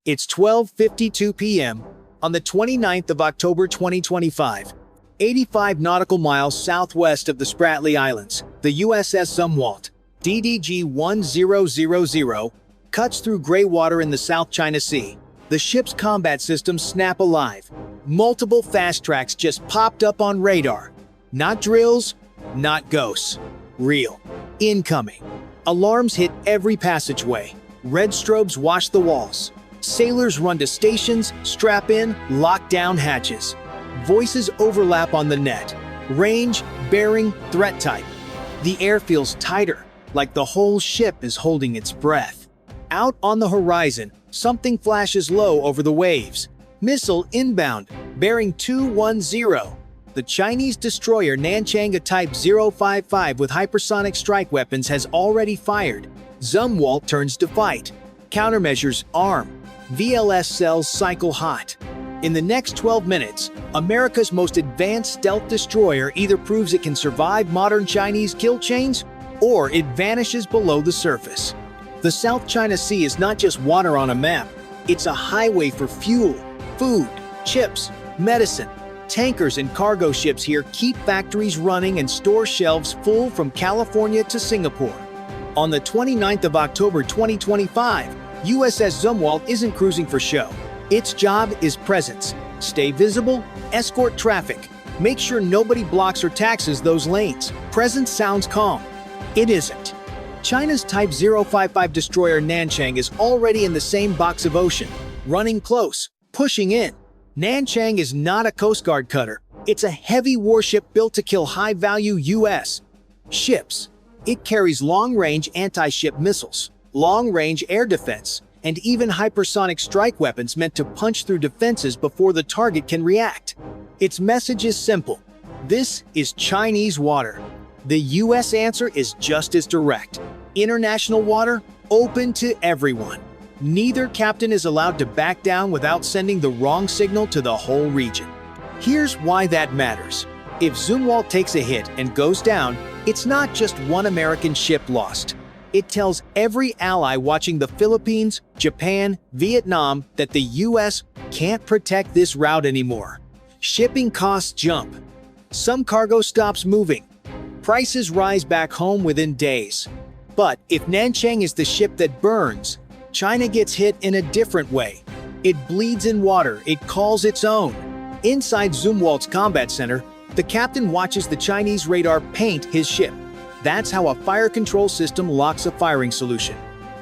It's 12:52 p.m. on the 29th of October 2025, 85 nautical miles southwest of the Spratly Islands. The USS Zumwalt, DDG-1000, cuts through gray water in the South China Sea. The ship's combat systems snap alive. Multiple fast tracks just popped up on radar. Not drills, not ghosts. Real. Incoming. Alarms hit every passageway. Red strobes wash the walls. Sailors run to stations, strap in, lock down hatches. Voices overlap on the net. Range, bearing, threat type. The air feels tighter, like the whole ship is holding its breath. Out on the horizon, something flashes low over the waves. Missile inbound, bearing 210. The Chinese destroyer Nanchang, a Type 055 with hypersonic strike weapons, has already fired. Zumwalt turns to fight. Countermeasures arm. VLS cells cycle hot. In the next 12 minutes, America's most advanced stealth destroyer either proves it can survive modern Chinese kill chains, or it vanishes below the surface. The South China Sea is not just water on a map. It's a highway for fuel, food, chips, medicine. Tankers and cargo ships here keep factories running and store shelves full from California to Singapore. On the 29th of October 2025, USS Zumwalt isn't cruising for show. Its job is presence. Stay visible, escort traffic, make sure nobody blocks or taxes those lanes. Presence sounds calm. It isn't. China's Type 055 destroyer Nanchang is already in the same box of ocean, running close, pushing in. Nanchang is not a Coast Guard cutter. It's a heavy warship built to kill high-value U.S. ships. It carries long-range anti-ship missiles, long-range air defense, and even hypersonic strike weapons meant to punch through defenses before the target can react. Its message is simple. This is Chinese water. The U.S. answer is just as direct. International water, open to everyone. Neither captain is allowed to back down without sending the wrong signal to the whole region. Here's why that matters. If Zumwalt takes a hit and goes down, it's not just one American ship lost. It tells every ally watching the Philippines, Japan, Vietnam that the U.S. can't protect this route anymore. Shipping costs jump. Some cargo stops moving. Prices rise back home within days. But if Nanchang is the ship that burns, China gets hit in a different way. It bleeds in water, it calls its own. Inside Zumwalt's combat center, the captain watches the Chinese radar paint his ship. That's how a fire control system locks a firing solution.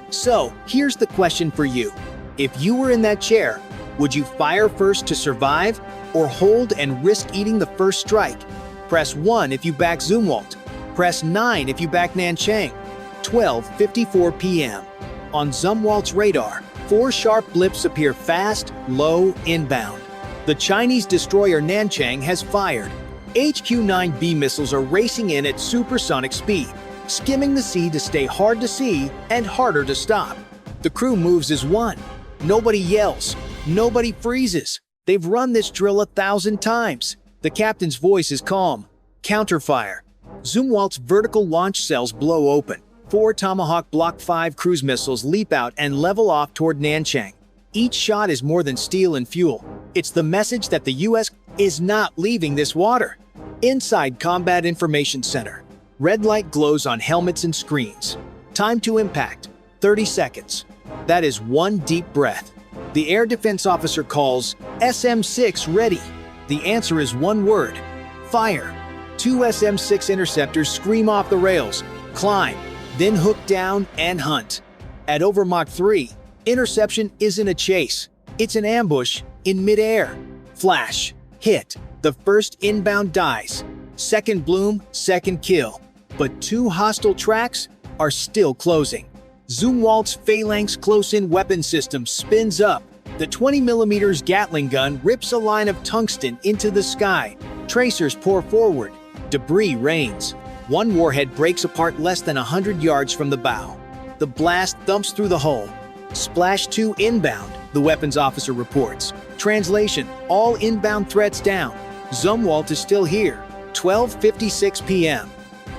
So, here's the question for you. If you were in that chair, would you fire first to survive, or hold and risk eating the first strike? Press 1 if you back Zumwalt. Press 9 if you back Nanchang. 12:54 p.m. On Zumwalt's radar, 4 sharp blips appear fast, low, inbound. The Chinese destroyer Nanchang has fired. HQ-9B missiles are racing in at supersonic speed, skimming the sea to stay hard to see and harder to stop. The crew moves as one. Nobody yells. Nobody freezes. They've run this drill 1,000 times. The captain's voice is calm. Counterfire. Zumwalt's vertical launch cells blow open. 4 Tomahawk Block 5 cruise missiles leap out and level off toward Nanchang. Each shot is more than steel and fuel. It's the message that the U.S. is not leaving this water. Inside Combat Information Center, red light glows on helmets and screens. Time to impact, 30 seconds. That is one deep breath. The air defense officer calls, SM-6 ready. The answer is one word, fire. 2 SM-6 interceptors scream off the rails, climb, then hook down and hunt. At over Mach 3, interception isn't a chase. It's an ambush in midair. Flash, hit. The first inbound dies. Second bloom, second kill. But 2 hostile tracks are still closing. Zumwalt's phalanx close-in weapon system spins up. The 20mm Gatling gun rips a line of tungsten into the sky. Tracers pour forward. Debris rains. One warhead breaks apart less than 100 yards from the bow. The blast thumps through the hull. Splash 2 inbound, the weapons officer reports. Translation, all inbound threats down. Zumwalt is still here. 12:56 p.m.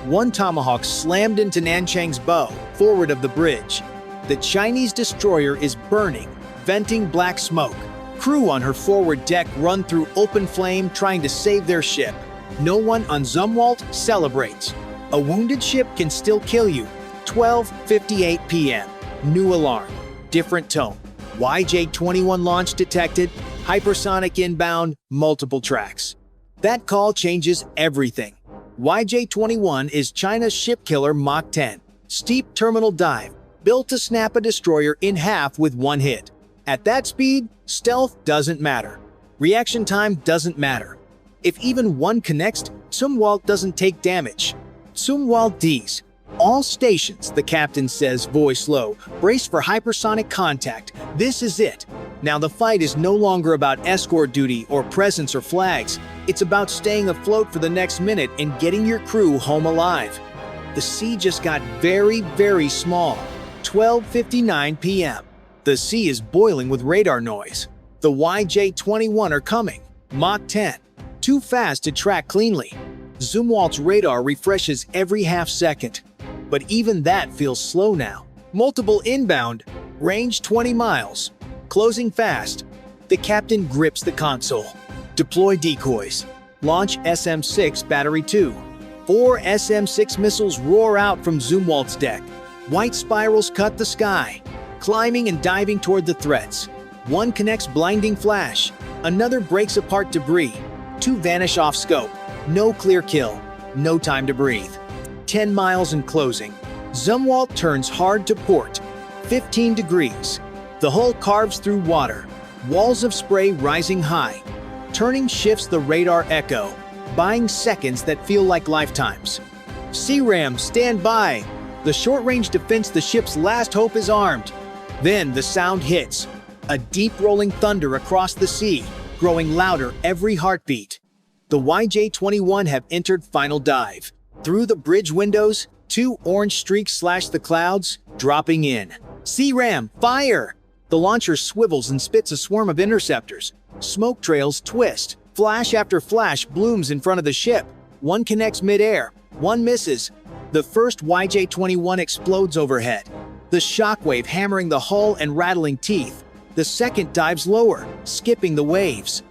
1 Tomahawk slammed into Nanchang's bow, forward of the bridge. The Chinese destroyer is burning. venting black smoke. Crew on her forward deck run through open flame trying to save their ship. No one on Zumwalt celebrates. A wounded ship can still kill you. 12:58 p.m. New alarm. Different tone. YJ-21 launch detected. Hypersonic inbound. Multiple tracks. That call changes everything. YJ-21 is China's ship killer Mach 10. Steep terminal dive. Built to snap a destroyer in half with one hit. At that speed, stealth doesn't matter. Reaction time doesn't matter. If even one connects, Zumwalt doesn't take damage. Zumwalt Ds. All stations, the captain says, voice low. Brace for hypersonic contact. This is it. Now the fight is no longer about escort duty or presents or flags. It's about staying afloat for the next minute and getting your crew home alive. The sea just got very, very small. 12:59 p.m. The sea is boiling with radar noise. The YJ-21 are coming. Mach 10. Too fast to track cleanly. Zumwalt's radar refreshes every half second. But even that feels slow now. Multiple inbound. Range 20 miles. Closing fast. The captain grips the console. Deploy decoys. Launch SM-6 Battery 2. 4 SM-6 missiles roar out from Zumwalt's deck. White spirals cut the sky, climbing and diving toward the threats. One connects blinding flash. Another breaks apart debris. 2 vanish off scope. No clear kill. No time to breathe. 10 miles and closing. Zumwalt turns hard to port. 15 degrees. The hull carves through water. Walls of spray rising high. Turning shifts the radar echo, buying seconds that feel like lifetimes. CRAM, stand by. The short-range defense, the ship's last hope, is armed. Then the sound hits. A deep rolling thunder across the sea, growing louder every heartbeat. The YJ-21 have entered final dive. Through the bridge windows, 2 orange streaks slash the clouds, dropping in. CRAM, fire! The launcher swivels and spits a swarm of interceptors. Smoke trails twist. Flash after flash blooms in front of the ship. One connects mid-air. One misses. The first YJ-21 explodes overhead. The shockwave hammering the hull and rattling teeth. The second dives lower, skipping the waves.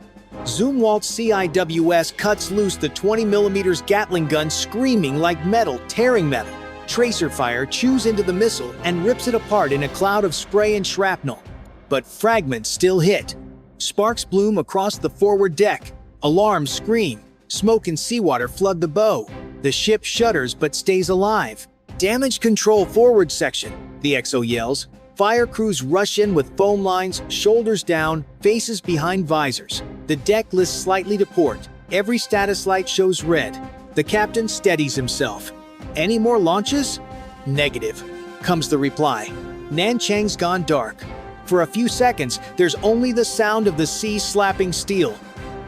Zumwalt CIWS cuts loose the 20mm Gatling gun, screaming like metal tearing metal. Tracer fire chews into the missile and rips it apart in a cloud of spray and shrapnel. But fragments still hit. Sparks bloom across the forward deck. Alarms scream. Smoke and seawater flood the bow. The ship shudders but stays alive. Damage control forward section, the XO yells. Fire crews rush in with foam lines, shoulders down, faces behind visors. The deck lists slightly to port. Every status light shows red. The captain steadies himself. Any more launches? Negative, comes the reply. Nanchang's gone dark. For a few seconds, there's only the sound of the sea slapping steel.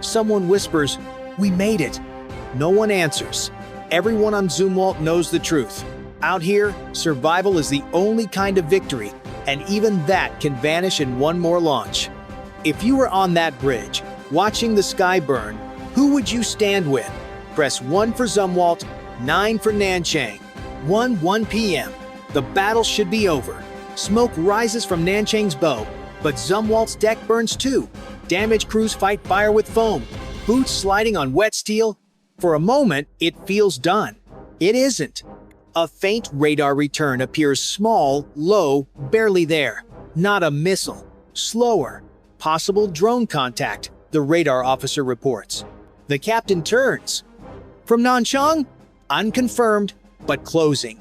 Someone whispers, "We made it." No one answers. Everyone on Zumwalt knows the truth. Out here, survival is the only kind of victory, and even that can vanish in one more launch. If you were on that bridge, watching the sky burn, who would you stand with? Press 1 for Zumwalt, 9 for Nanchang. 1 p.m. The battle should be over. Smoke rises from Nanchang's bow, but Zumwalt's deck burns too. Damaged crews fight fire with foam, boots sliding on wet steel. For a moment, it feels done. It isn't. A faint radar return appears, small, low, barely there. Not a missile. Slower. Possible drone contact, the radar officer reports. The captain turns. From Nanchang? Unconfirmed, but closing.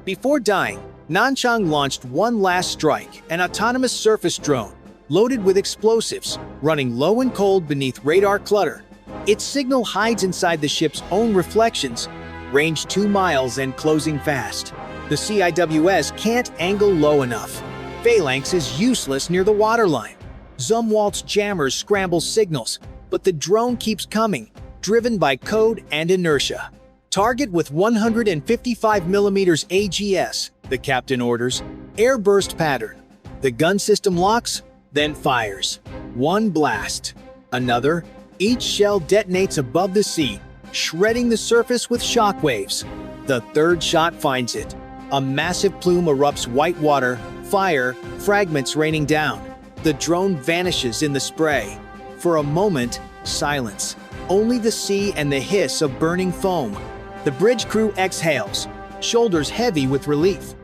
Before dying, Nanchang launched one last strike, an autonomous surface drone, loaded with explosives, running low and cold beneath radar clutter. Its signal hides inside the ship's own reflections, range 2 miles and closing fast. The CIWS can't angle low enough. Phalanx is useless near the waterline. Zumwalt's jammers scramble signals, but the drone keeps coming, driven by code and inertia. Target with 155mm AGS, the captain orders. Airburst pattern. The gun system locks, then fires. One blast. Another. Each shell detonates above the sea, shredding the surface with shockwaves. The third shot finds it. A massive plume erupts white water, fire, fragments raining down. The drone vanishes in the spray. For a moment, silence. Only the sea and the hiss of burning foam. The bridge crew exhales, shoulders heavy with relief.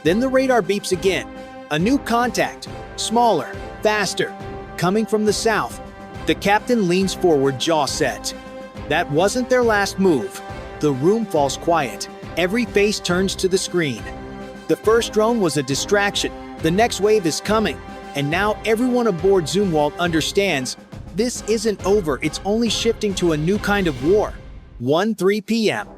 Then the radar beeps again. A new contact, smaller, faster, coming from the south. The captain leans forward, jaw set. That wasn't their last move. The room falls quiet. Every face turns to the screen. The first drone was a distraction. The next wave is coming. And now everyone aboard Zumwalt understands this isn't over, it's only shifting to a new kind of war. 1:03 p.m.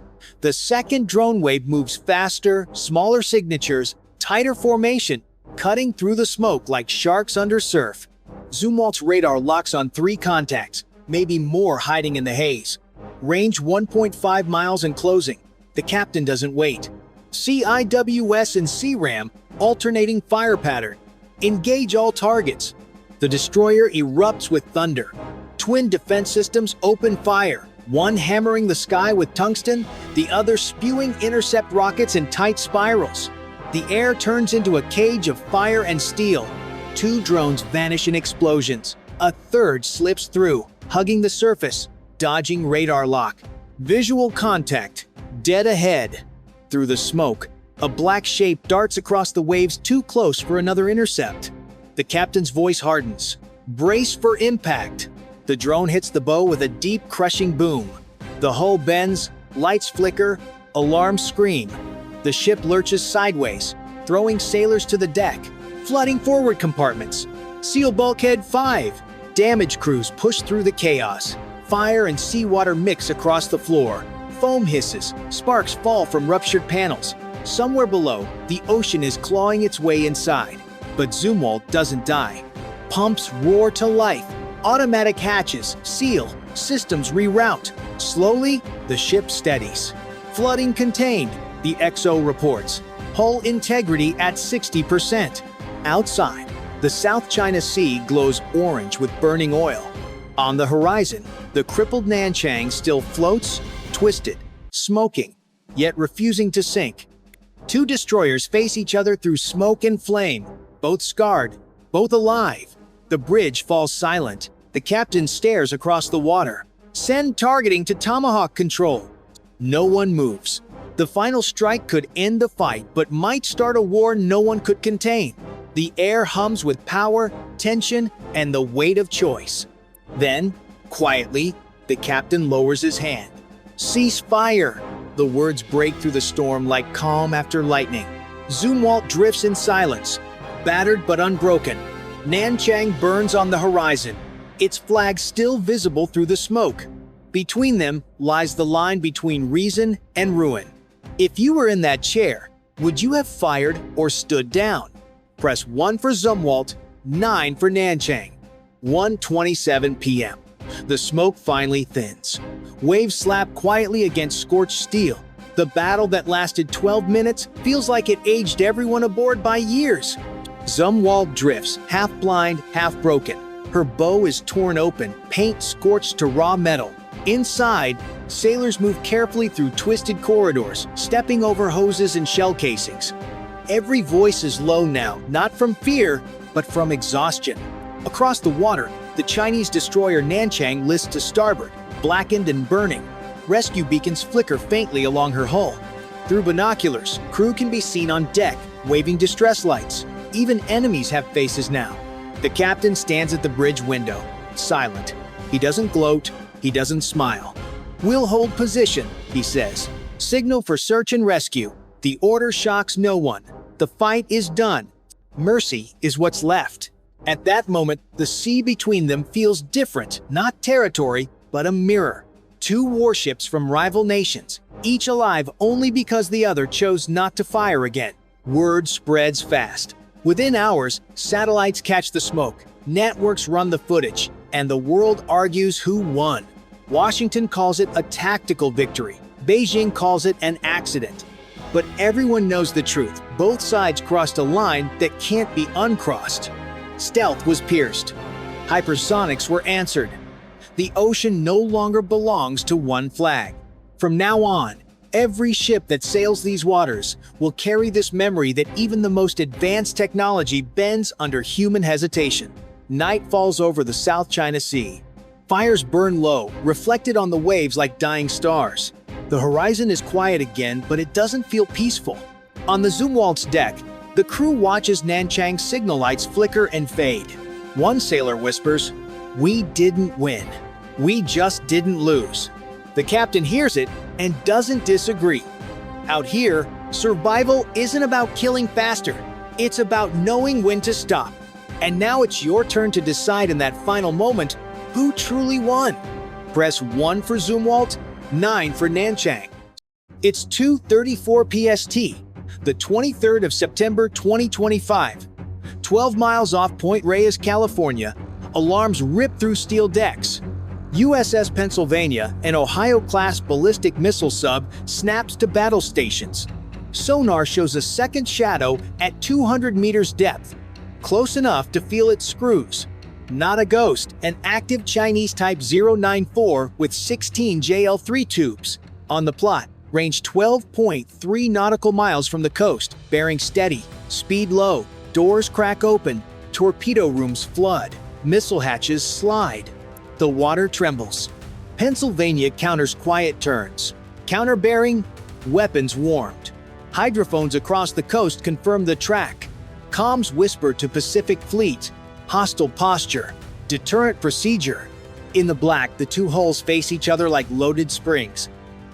The second drone wave moves faster, smaller signatures, tighter formation, cutting through the smoke like sharks under surf. Zumwalt's radar locks on 3 contacts, maybe more hiding in the haze. Range 1.5 miles and closing. The captain doesn't wait. CIWS and CRAM, alternating fire pattern. Engage all targets. The destroyer erupts with thunder. Twin defense systems open fire, one hammering the sky with tungsten, the other spewing intercept rockets in tight spirals. The air turns into a cage of fire and steel. 2 drones vanish in explosions. A third slips through, hugging the surface, dodging radar lock. Visual contact, dead ahead. Through the smoke, a black shape darts across the waves too close for another intercept. The captain's voice hardens. Brace for impact. The drone hits the bow with a deep, crushing boom. The hull bends, lights flicker, alarms scream. The ship lurches sideways, throwing sailors to the deck, flooding forward compartments. Seal bulkhead 5. Damage crews push through the chaos. Fire and seawater mix across the floor. Foam hisses, sparks fall from ruptured panels. Somewhere below, the ocean is clawing its way inside. But Zumwalt doesn't die. Pumps roar to life. Automatic hatches seal. Systems reroute. Slowly, the ship steadies. Flooding contained, the XO reports. Hull integrity at 60%. Outside, the South China Sea glows orange with burning oil. On the horizon, the crippled Nanchang still floats, twisted, smoking, yet refusing to sink. 2 destroyers face each other through smoke and flame, both scarred, both alive. The bridge falls silent. The captain stares across the water. Send targeting to Tomahawk control. No one moves. The final strike could end the fight, but might start a war no one could contain. The air hums with power, tension, and the weight of choice. Then, quietly, the captain lowers his hand. Cease fire! The words break through the storm like calm after lightning. Zumwalt drifts in silence, battered but unbroken. Nanchang burns on the horizon, its flag still visible through the smoke. Between them lies the line between reason and ruin. If you were in that chair, would you have fired or stood down? Press 1 for Zumwalt, 9 for Nanchang. 1:27 p.m. The smoke finally thins. Waves slap quietly against scorched steel. The battle that lasted 12 minutes feels like it aged everyone aboard by years. Zumwalt drifts, half blind, half broken. Her bow is torn open, paint scorched to raw metal. Inside, sailors move carefully through twisted corridors, stepping over hoses and shell casings. Every voice is low now, not from fear, but from exhaustion. Across the water, the Chinese destroyer Nanchang lists to starboard, blackened and burning. Rescue beacons flicker faintly along her hull. Through binoculars, crew can be seen on deck, waving distress lights. Even enemies have faces now. The captain stands at the bridge window, silent. He doesn't gloat, he doesn't smile. We'll hold position, he says. Signal for search and rescue. The order shocks no one. The fight is done. Mercy is what's left. At that moment, the sea between them feels different, not territory, but a mirror. 2 warships from rival nations, each alive only because the other chose not to fire again. Word spreads fast. Within hours, satellites catch the smoke, networks run the footage, and the world argues who won. Washington calls it a tactical victory. Beijing calls it an accident. But everyone knows the truth. Both sides crossed a line that can't be uncrossed. Stealth was pierced. Hypersonics were answered. The ocean no longer belongs to one flag. From now on, every ship that sails these waters will carry this memory that even the most advanced technology bends under human hesitation. Night falls over the South China Sea. Fires burn low, reflected on the waves like dying stars. The horizon is quiet again, but it doesn't feel peaceful. On the Zumwalt's deck, the crew watches Nanchang's signal lights flicker and fade. One sailor whispers, "We didn't win. We just didn't lose." The captain hears it and doesn't disagree. Out here, survival isn't about killing faster. It's about knowing when to stop. And now it's your turn to decide in that final moment who truly won. Press 1 for Zumwalt, 9 for Nanchang. It's 2:34 PST, the 23rd of September 2025. 12 miles off Point Reyes, California, alarms rip through steel decks. USS Pennsylvania, an Ohio-class ballistic missile sub, snaps to battle stations. Sonar shows a second shadow at 200 meters depth, close enough to feel its screws. Not a ghost, an active Chinese Type 094 with 16 JL-3 tubes. On the plot, range 12.3 nautical miles from the coast, bearing steady, speed low, doors crack open, torpedo rooms flood, missile hatches slide. The water trembles. Pennsylvania counters quiet turns. Counterbearing, weapons warmed. Hydrophones across the coast confirm the track. Comms whisper to Pacific Fleet. Hostile posture. Deterrent procedure. In the black, the two hulls face each other like loaded springs.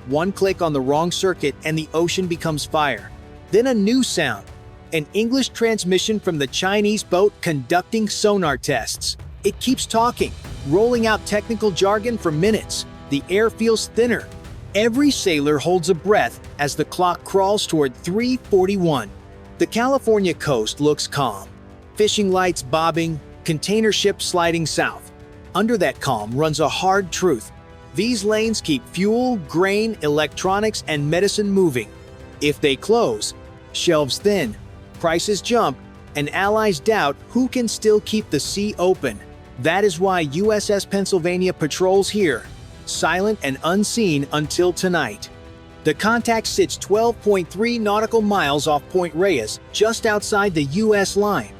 One click on the wrong circuit and the ocean becomes fire. Then a new sound. An English transmission from the Chinese boat conducting sonar tests. It keeps talking, rolling out technical jargon for minutes. The air feels thinner. Every sailor holds a breath as the clock crawls toward 3:41. The California coast looks calm. Fishing lights bobbing, container ships sliding south. Under that calm runs a hard truth. These lanes keep fuel, grain, electronics, and medicine moving. If they close, shelves thin, prices jump, and allies doubt who can still keep the sea open. That is why USS Pennsylvania patrols here, silent and unseen until tonight. The contact sits 12.3 nautical miles off Point Reyes, just outside the US line.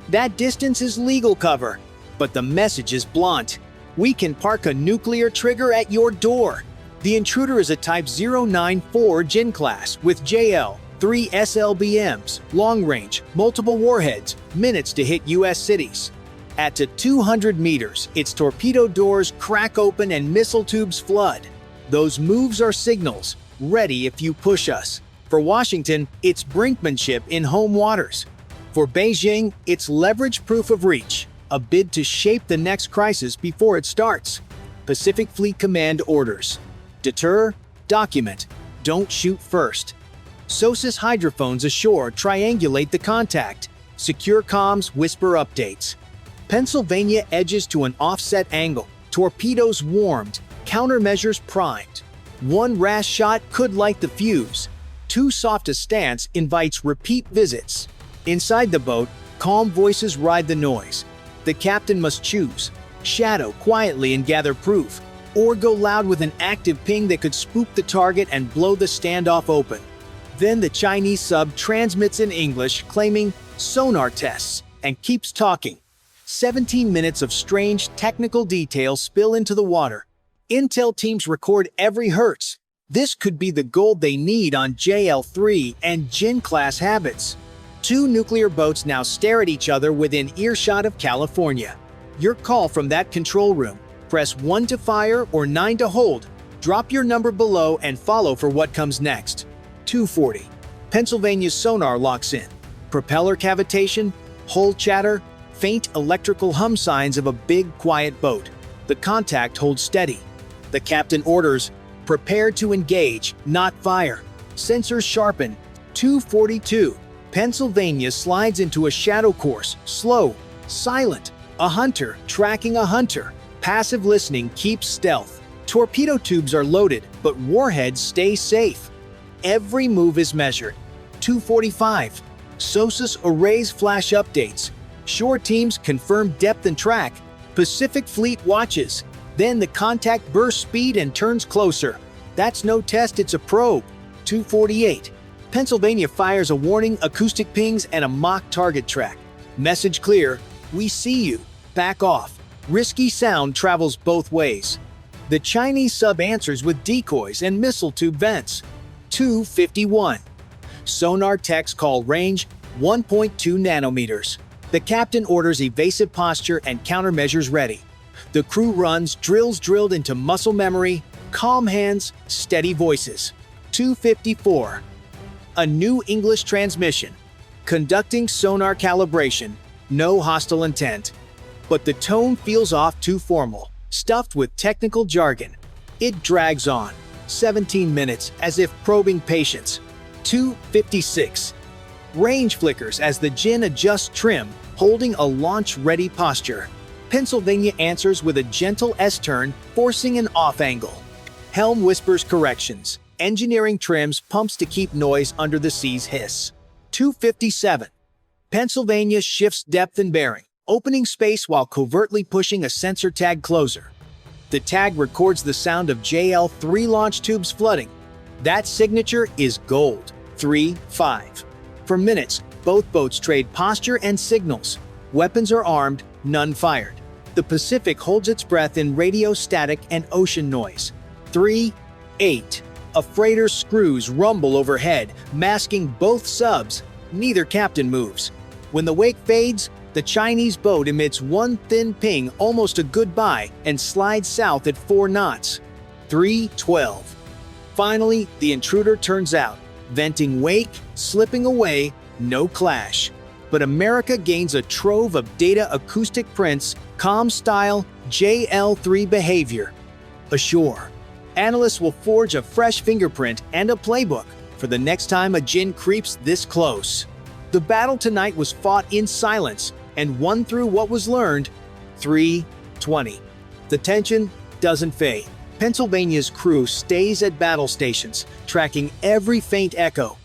That distance is legal cover, but the message is blunt. We can park a nuclear trigger at your door. The intruder is a Type 094 Jin class with JL-3 SLBMs, long range, multiple warheads, minutes to hit US cities. At 200 meters, its torpedo doors crack open and missile tubes flood. Those moves are signals, ready if you push us. For Washington, it's brinkmanship in home waters. For Beijing, it's leverage proof of reach, a bid to shape the next crisis before it starts. Pacific Fleet Command orders. Deter, document, don't shoot first. SOSUS hydrophones ashore triangulate the contact. Secure comms whisper updates. Pennsylvania edges to an offset angle, torpedoes warmed, countermeasures primed. One rash shot could light the fuse. Too soft a stance invites repeat visits. Inside the boat, calm voices ride the noise. The captain must choose, shadow quietly and gather proof, or go loud with an active ping that could spook the target and blow the standoff open. Then the Chinese sub transmits in English, claiming sonar tests, and keeps talking. 17 minutes of strange technical details spill into the water. Intel teams record every hertz. This could be the gold they need on JL-3 and Jin-class habits. Two nuclear boats now stare at each other within earshot of California. Your call from that control room. Press 1 to fire or 9 to hold. Drop your number below and follow for what comes next. 2:40. Pennsylvania's sonar locks in. Propeller cavitation, hull chatter, faint electrical hum signs of a big, quiet boat. The contact holds steady. The captain orders, prepare to engage, not fire. Sensors sharpen. 2:42. Pennsylvania slides into a shadow course, slow, silent. A hunter tracking a hunter. Passive listening keeps stealth. Torpedo tubes are loaded, but warheads stay safe. Every move is measured. 2:45. SOSUS arrays flash updates. Shore teams confirm depth and track. Pacific Fleet watches. Then the contact bursts speed and turns closer. That's no test, it's a probe. 2:48. Pennsylvania fires a warning, acoustic pings, and a mock target track. Message clear, we see you. back off. Risky sound travels both ways. The Chinese sub answers with decoys and missile tube vents. 251. Sonar techs call range 1.2 nanometers. The captain orders evasive posture and countermeasures ready. The crew runs drills drilled into muscle memory, calm hands, steady voices. 254. A new English transmission. Conducting sonar calibration. No hostile intent. But the tone feels off too formal, stuffed with technical jargon. It drags on. 17 minutes, as if probing patience. 256. Range flickers as the Jin adjusts trim, holding a launch-ready posture. Pennsylvania answers with a gentle S-turn, forcing an off angle. Helm whispers corrections. Engineering trims pumps to keep noise under the sea's hiss. 257. Pennsylvania shifts depth and bearing, opening space while covertly pushing a sensor tag closer. The tag records the sound of JL-3 launch tubes flooding. That signature is gold. 3-5. For minutes, both boats trade posture and signals. Weapons are armed, none fired. The Pacific holds its breath in radio static and ocean noise. 3-8. A freighter's screws rumble overhead, masking both subs. Neither captain moves. When the wake fades, the Chinese boat emits one thin ping, almost a goodbye, and slides south at 4 knots. 3-12. Finally, the intruder turns out, venting wake, slipping away, no clash. But America gains a trove of data acoustic prints, comm style, JL-3 behavior. Ashore, analysts will forge a fresh fingerprint and a playbook for the next time a Jin creeps this close. The battle tonight was fought in silence and won through what was learned. 3-20. The tension doesn't fade. Pennsylvania's crew stays at battle stations, tracking every faint echo.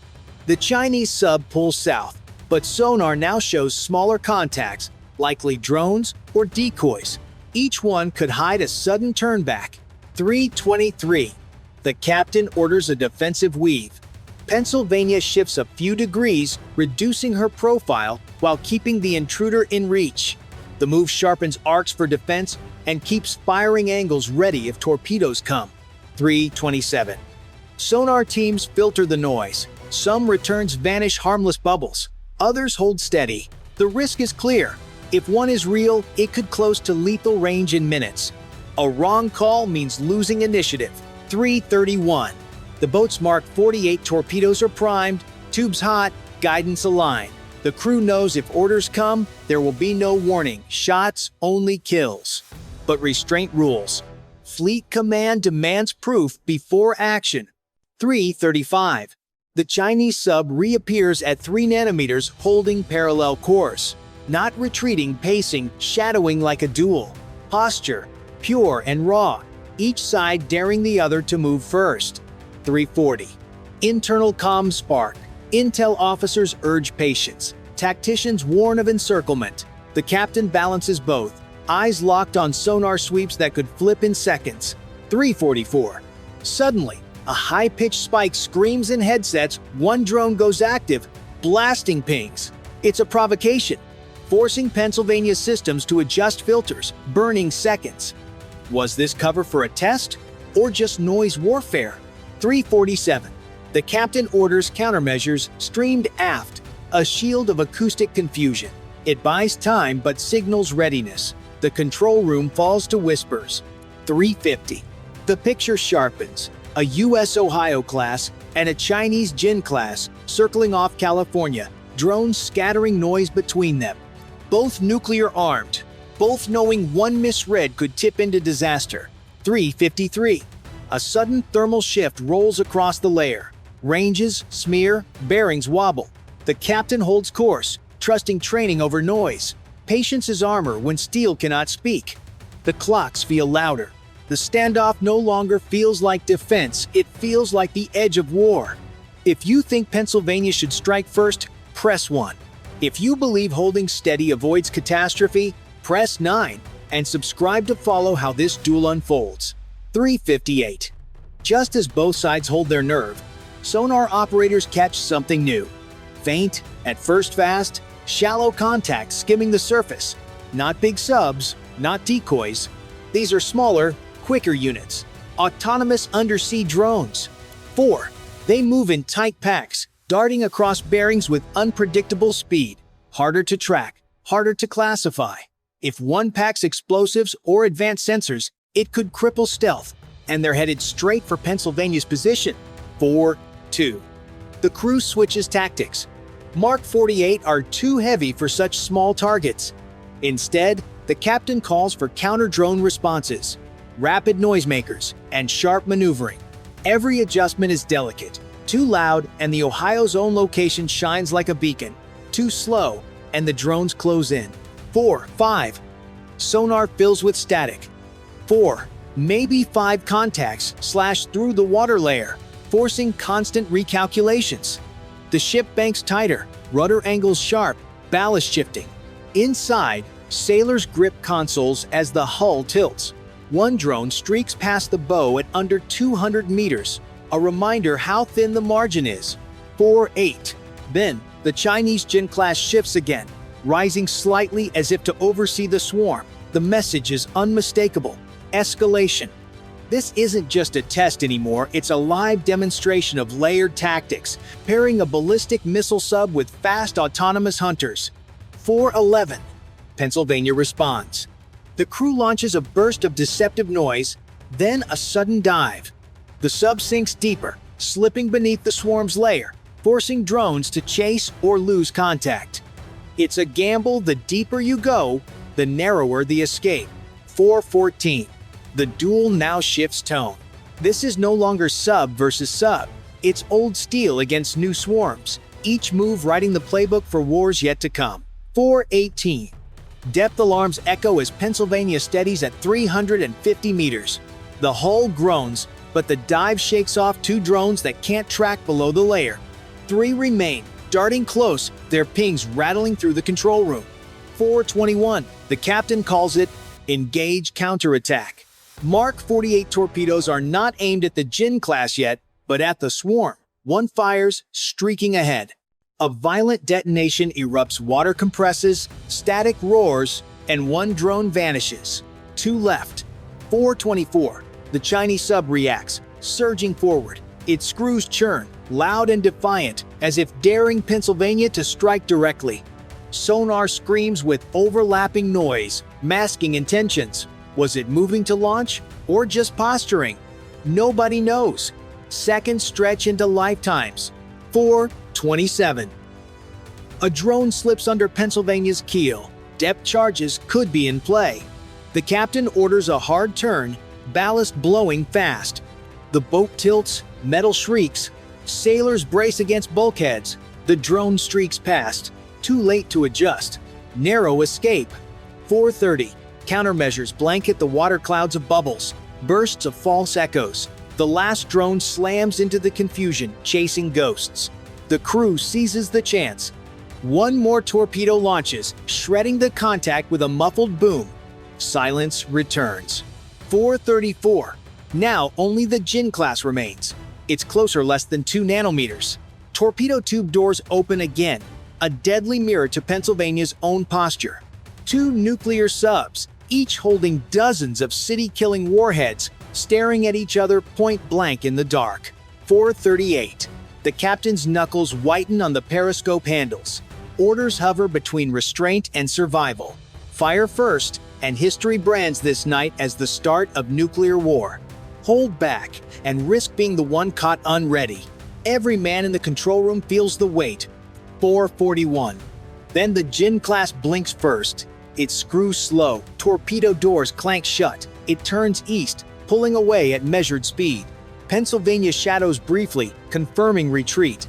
The Chinese sub pulls south, but sonar now shows smaller contacts, likely drones or decoys. Each one could hide a sudden turnback. 3-23. The captain orders a defensive weave. Pennsylvania shifts a few degrees, reducing her profile while keeping the intruder in reach. The move sharpens arcs for defense and keeps firing angles ready if torpedoes come. 3-27. Sonar teams filter the noise. Some returns vanish harmless bubbles. Others hold steady. The risk is clear. If one is real, it could close to lethal range in minutes. A wrong call means losing initiative. 3-31. The boats mark 48 torpedoes are primed, tubes hot, guidance aligned. The crew knows if orders come, there will be no warning. Shots, only kills. But restraint rules. Fleet command demands proof before action. 3-35. The Chinese sub reappears at 3 nanometers holding parallel course. Not retreating, pacing, shadowing like a duel. Posture, pure and raw. Each side daring the other to move first. 340. Internal comms spark. Intel officers urge patience. Tacticians warn of encirclement. The captain balances both, eyes locked on sonar sweeps that could flip in seconds. 344. Suddenly, a high-pitched spike screams in headsets. One drone goes active, blasting pings. It's a provocation, forcing Pennsylvania's systems to adjust filters, burning seconds. Was this cover for a test, or just noise warfare? 347. The captain orders countermeasures streamed aft, a shield of acoustic confusion. It buys time but signals readiness. The control room falls to whispers. 350. The picture sharpens. A U.S. Ohio class and a Chinese Jin class circling off California, drones scattering noise between them. Both nuclear armed, both knowing one misread could tip into disaster. 353. A sudden thermal shift rolls across the layer. Ranges smear, bearings wobble. The captain holds course, trusting training over noise. Patience is armor when steel cannot speak. The clocks feel louder. The standoff no longer feels like defense, it feels like the edge of war. If you think Pennsylvania should strike first, press 1. If you believe holding steady avoids catastrophe, press 9, and subscribe to follow how this duel unfolds. 358. Just as both sides hold their nerve, sonar operators catch something new. Faint, at first fast, shallow contact skimming the surface. Not big subs, not decoys. These are smaller, quicker units. Autonomous undersea drones. 4. They move in tight packs, darting across bearings with unpredictable speed. Harder to track, harder to classify. If one packs explosives or advanced sensors, it could cripple stealth, and they're headed straight for Pennsylvania's position. 4-2. The crew switches tactics. Mark 48 are too heavy for such small targets. Instead, the captain calls for counter-drone responses, rapid noisemakers, and sharp maneuvering. Every adjustment is delicate. Too loud, and the Ohio's own location shines like a beacon. Too slow, and the drones close in. 4-5. Sonar fills with static. 4. Maybe 5 contacts slash through the water layer, forcing constant recalculations. The ship banks tighter, rudder angles sharp, ballast shifting. Inside, sailors grip consoles as the hull tilts. One drone streaks past the bow at under 200 meters, a reminder how thin the margin is. 4-8. Then, the Chinese Jin-class shifts again, rising slightly as if to oversee the swarm. The message is unmistakable. Escalation. This isn't just a test anymore, it's a live demonstration of layered tactics, pairing a ballistic missile sub with fast autonomous hunters. 4-11. Pennsylvania responds. The crew launches a burst of deceptive noise, then a sudden dive. The sub sinks deeper, slipping beneath the swarm's layer, forcing drones to chase or lose contact. It's a gamble. The deeper you go, the narrower the escape. 4-14. The duel now shifts tone. This is no longer sub versus sub. It's old steel against new swarms, each move writing the playbook for wars yet to come. 4-18. Depth alarms echo as Pennsylvania steadies at 350 meters. The hull groans, but the dive shakes off 2 drones that can't track below the layer. 3 remain, darting close, their pings rattling through the control room. 4-21. The captain calls it engage counterattack. Mark 48 torpedoes are not aimed at the Jin class yet, but at the swarm. One fires, streaking ahead. A violent detonation erupts, water compresses, static roars, and one drone vanishes. 2 left. 4-24. The Chinese sub reacts, surging forward. Its screws churn, loud and defiant, as if daring Pennsylvania to strike directly. Sonar screams with overlapping noise, masking intentions. Was it moving to launch, or just posturing? Nobody knows. Seconds stretch into lifetimes. 4-27. A drone slips under Pennsylvania's keel. Depth charges could be in play. The captain orders a hard turn, ballast blowing fast. The boat tilts, metal shrieks. Sailors brace against bulkheads. The drone streaks past. Too late to adjust. Narrow escape. 4:30. Countermeasures blanket the water clouds of bubbles. Bursts of false echoes. The last drone slams into the confusion, chasing ghosts. The crew seizes the chance. One more torpedo launches, shredding the contact with a muffled boom. Silence returns. 4:34. Now only the Jin class remains. It's closer, less than 2 nanometers. Torpedo tube doors open again, a deadly mirror to Pennsylvania's own posture. 2 nuclear subs, each holding dozens of city-killing warheads, staring at each other point blank in the dark. 4:38. The captain's knuckles whiten on the periscope handles. Orders hover between restraint and survival. Fire first, and history brands this night as the start of nuclear war. Hold back, and risk being the one caught unready. Every man in the control room feels the weight. 4:41. Then the Jin class blinks first. It screws slow, torpedo doors clank shut. It turns east, pulling away at measured speed. Pennsylvania shadows briefly, confirming retreat.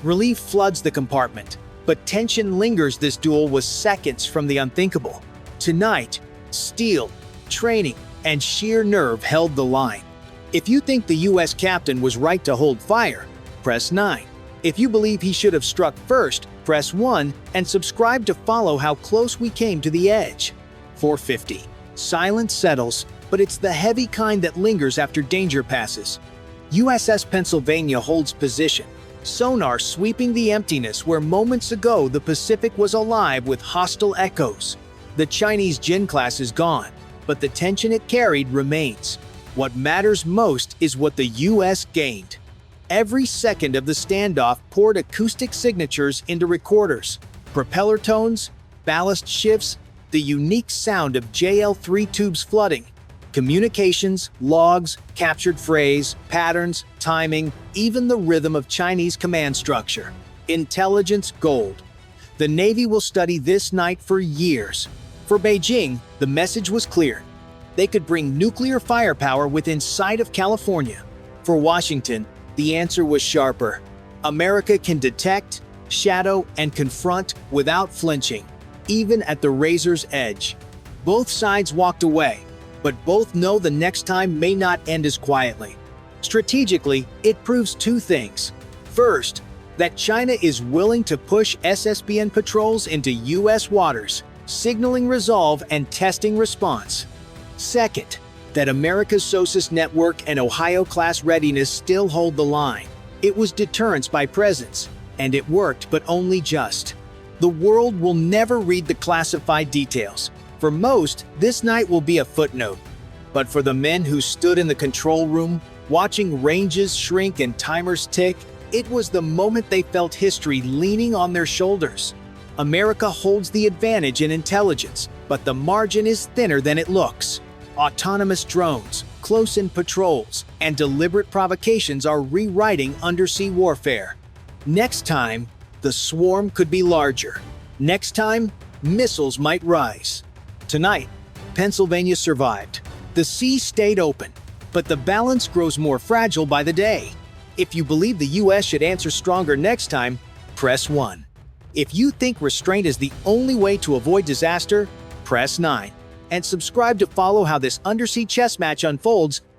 Relief floods the compartment, but tension lingers. This duel was seconds from the unthinkable. Tonight, steel, training, and sheer nerve held the line. If you think the U.S. captain was right to hold fire, press 9. If you believe he should have struck first, press 1 and subscribe to follow how close we came to the edge. 4:50. Silence settles, but it's the heavy kind that lingers after danger passes. USS Pennsylvania holds position, sonar sweeping the emptiness where moments ago the Pacific was alive with hostile echoes. The Chinese Jin class is gone, but the tension it carried remains. What matters most is what the US gained. Every second of the standoff poured acoustic signatures into recorders, propeller tones, ballast shifts, the unique sound of JL-3 tubes flooding, communications, logs, captured phrase, patterns, timing, even the rhythm of Chinese command structure. Intelligence gold. The Navy will study this night for years. For Beijing, the message was clear. They could bring nuclear firepower within sight of California. For Washington, the answer was sharper. America can detect, shadow, and confront without flinching, even at the razor's edge. Both sides walked away, but both know the next time may not end as quietly. Strategically, it proves two things. First, that China is willing to push SSBN patrols into US waters, signaling resolve and testing response. Second, that America's SOSUS network and Ohio-class readiness still hold the line. It was deterrence by presence, and it worked, but only just. The world will never read the classified details. For most, this night will be a footnote. But for the men who stood in the control room, watching ranges shrink and timers tick, it was the moment they felt history leaning on their shoulders. America holds the advantage in intelligence, but the margin is thinner than it looks. Autonomous drones, close-in patrols, and deliberate provocations are rewriting undersea warfare. Next time, the swarm could be larger. Next time, missiles might rise. Tonight, Pennsylvania survived. The sea stayed open, but the balance grows more fragile by the day. If you believe the US should answer stronger next time, press 1. If you think restraint is the only way to avoid disaster, press 9. And subscribe to follow how this undersea chess match unfolds